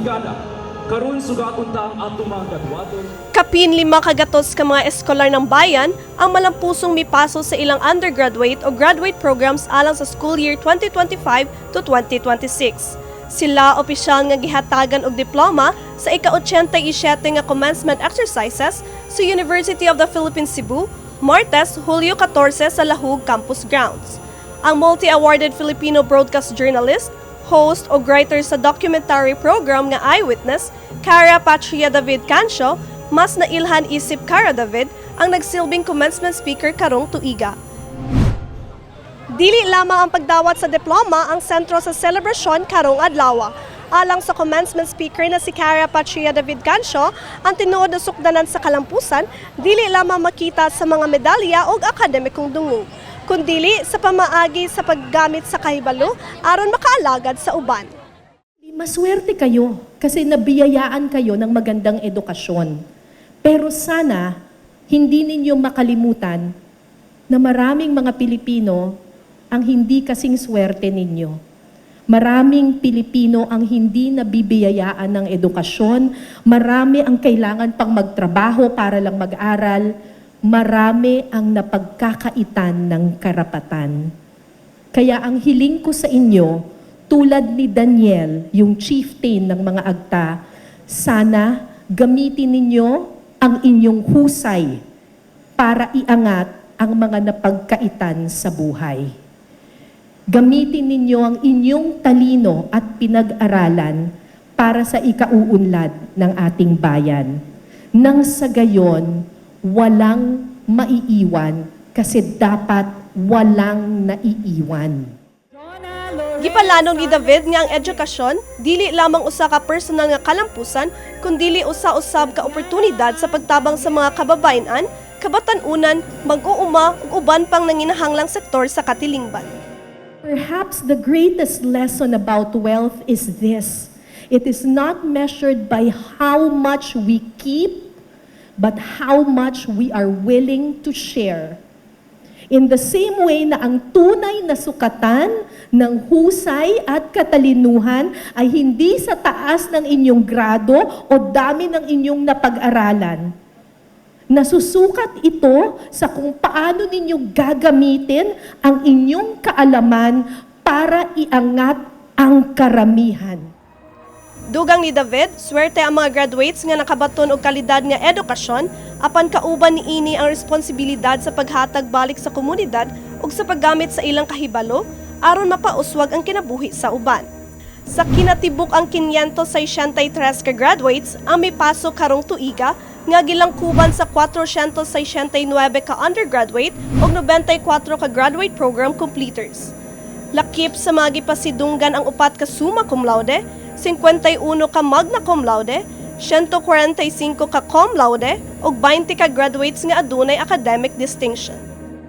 tingala. Karon sugat unta ang atong mga graduaton. Kapin 5 kagatos ka mga eskolar ng bayan ang malampusong mipaso sa ilang undergraduate o graduate programs alang sa school year 2025 to 2026. Sila opisyal nga gihatagan og diploma sa ika-87 nga commencement exercises sa University of the Philippines Cebu, Martes, Hulyo 14 sa Lahug Campus Grounds. Ang multi-awarded Filipino broadcast journalist, host o writer sa documentary program nga Eyewitness, Cara Patria David Cancio, mas nailhan isip Cara David ang nagsilbing commencement speaker karong tuiga. Dili lamang ang pagdawat sa diploma ang sentro sa selebrasyon karong adlaw. Alang sa commencement speaker na si Cara Patria David Cancio, ang tinuod na sukdanan sa kalampusan, dili lamang makita sa mga medalya o akademikong dungog, kundili sa pamaagi sa paggamit sa kahibalo aron makaalagad sa uban. Maswerte kayo kasi nabiyayaan kayo ng magandang edukasyon. Pero sana hindi ninyo makalimutan na maraming mga Pilipino ang hindi kasing swerte ninyo. Maraming Pilipino ang hindi nabibiyayaan ng edukasyon, marami ang kailangan pang magtrabaho para lang mag-aral, marami ang napagkakaitan ng karapatan. Kaya ang hiling ko sa inyo, tulad ni Daniel, yung chieftain ng mga agta, sana gamitin ninyo ang inyong husay para iangat ang mga napagkaitan sa buhay. Gamitin ninyo ang inyong talino at pinag-aralan para sa ikauunlad ng ating bayan. Nang sa gayon, walang maiiwan kasi dapat walang naiiwan. Gipalanong ni David nga ang edukasyon dili lamang usa ka personal nga kalampusan kundi usa-usab ka oportunidad sa pagtabang sa mga kababayen-an, kabatan-unan, mag-uuma ug uban pang nanginahanglang sektor sa katilingban. Perhaps the greatest lesson about wealth is this. It is not measured by how much we keep, but how much we are willing to share. In the same way na ang tunay na sukatan ng husay at katalinuhan ay hindi sa taas ng inyong grado o dami ng inyong napag-aralan. Nasusukat ito sa kung paano ninyo gagamitin ang inyong kaalaman para iangat ang karamihan. Dugang ni David, swerte ang mga graduates nga nakabaton og kalidad nga edukasyon, apan kauban niini ang responsibilidad sa paghatag balik sa komunidad ug sa paggamit sa ilang kahibalo aron mapauswag ang kinabuhi sa uban. Sa kinatibuk ang 563 ka graduates ang mipasok karong tuiga nga gilangkuban sa 469 ka undergraduate ug 94 ka graduate program completers. Lakip sa mga gipasidunggan ang 4 ka summa cum laude, 51 ka magna cum laude, 145 ka cum laude ug 20 ka graduates nga adunay academic distinction.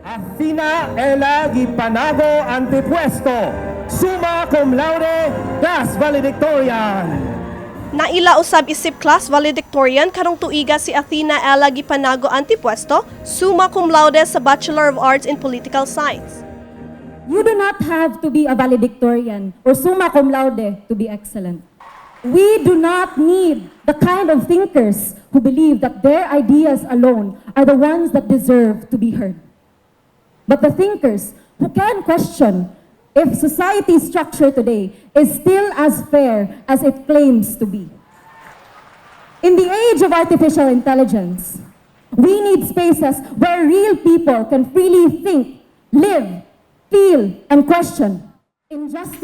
Athena Ela Gipanago Antipuesto, summa cum laude, class valedictorian. Naila usab isip class valedictorian karong tuiga si Athena Ela Gipanago Antipuesto, summa cum laude sa Bachelor of Arts in Political Science. You do not have to be a valedictorian or summa cum laude to be excellent. We do not need the kind of thinkers who believe that their ideas alone are the ones that deserve to be heard. But the thinkers who can question if society's structure today is still as fair as it claims to be. In the age of artificial intelligence, we need spaces where real people can freely think, live, feel, and question.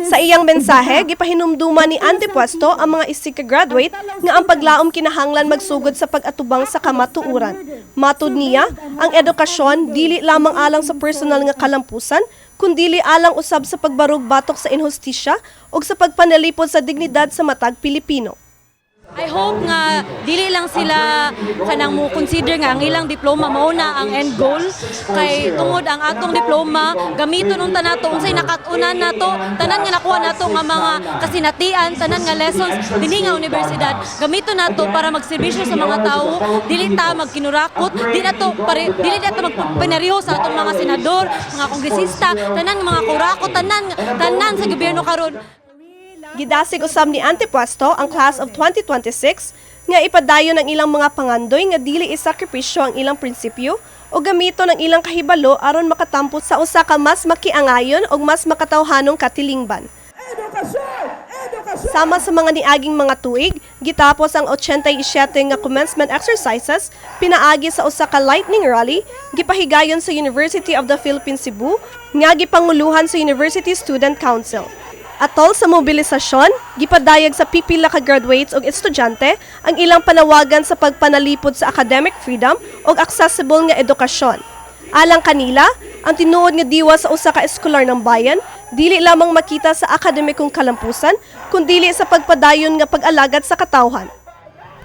Sa iyang mensahe, gipahinumduman ni Antipuesto ang mga isig ka graduate nga ang paglaom kinahanglan magsugod sa pag-atubang sa kamatuoran. Matud niya, ang edukasyon dili lamang alang sa personal nga kalampusan, kundi alang usab sa pagbarug batok sa inhustisya ug sa pagpanalipod sa dignidad sa matag Pilipino. I hope nga dili lang sila kanang mo consider nga ang ilang diploma mao na ang end goal kay tungod ang atong diploma gamiton unta nato unsay nakatunan nato tanan nga nakuha nato nga mga kasinatian tanan nga lessons dinhi nga universidad gamiton nato para magserbisyo sa mga tawo dili ta magkinurakot dili nato magpanereho sa atong mga senador mga kongresista tanan nga mga kurakot tanan sa gobyerno karon. Gidasig usab ni Antipuesto ang class of 2026 nga ipadayon ang ilang mga pangandoy nga dili isakripisyo ang ilang prinsipyo o gamito ng ilang kahibalo aron makatampo sa usa ka mas makiangayon o mas makatawhanong katilingban. Sama sa mga niaging mga tuig, gitapos ang 87 nga commencement exercises, pinaagi sa usa ka lightning rally, gipahigayon sa University of the Philippines Cebu, nga gipanguluhan sa University Student Council. Atol sa mobilisasyon, gipadayag sa pipila ka graduates ug estudyante ang ilang panawagan sa pagpanalipod sa academic freedom ug accessible nga edukasyon. Alang kanila, ang tinuod nga diwa sa usa ka eskolar ng bayan, dili lamang makita sa akademikong kalampusan, kundi sa pagpadayon nga pag-alagad sa katawhan.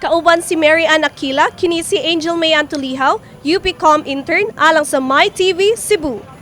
Kauban si Mary Ann Aquila, kini si Angel Mayan Tulihaw, UPCOM intern alang sa MyTV Cebu.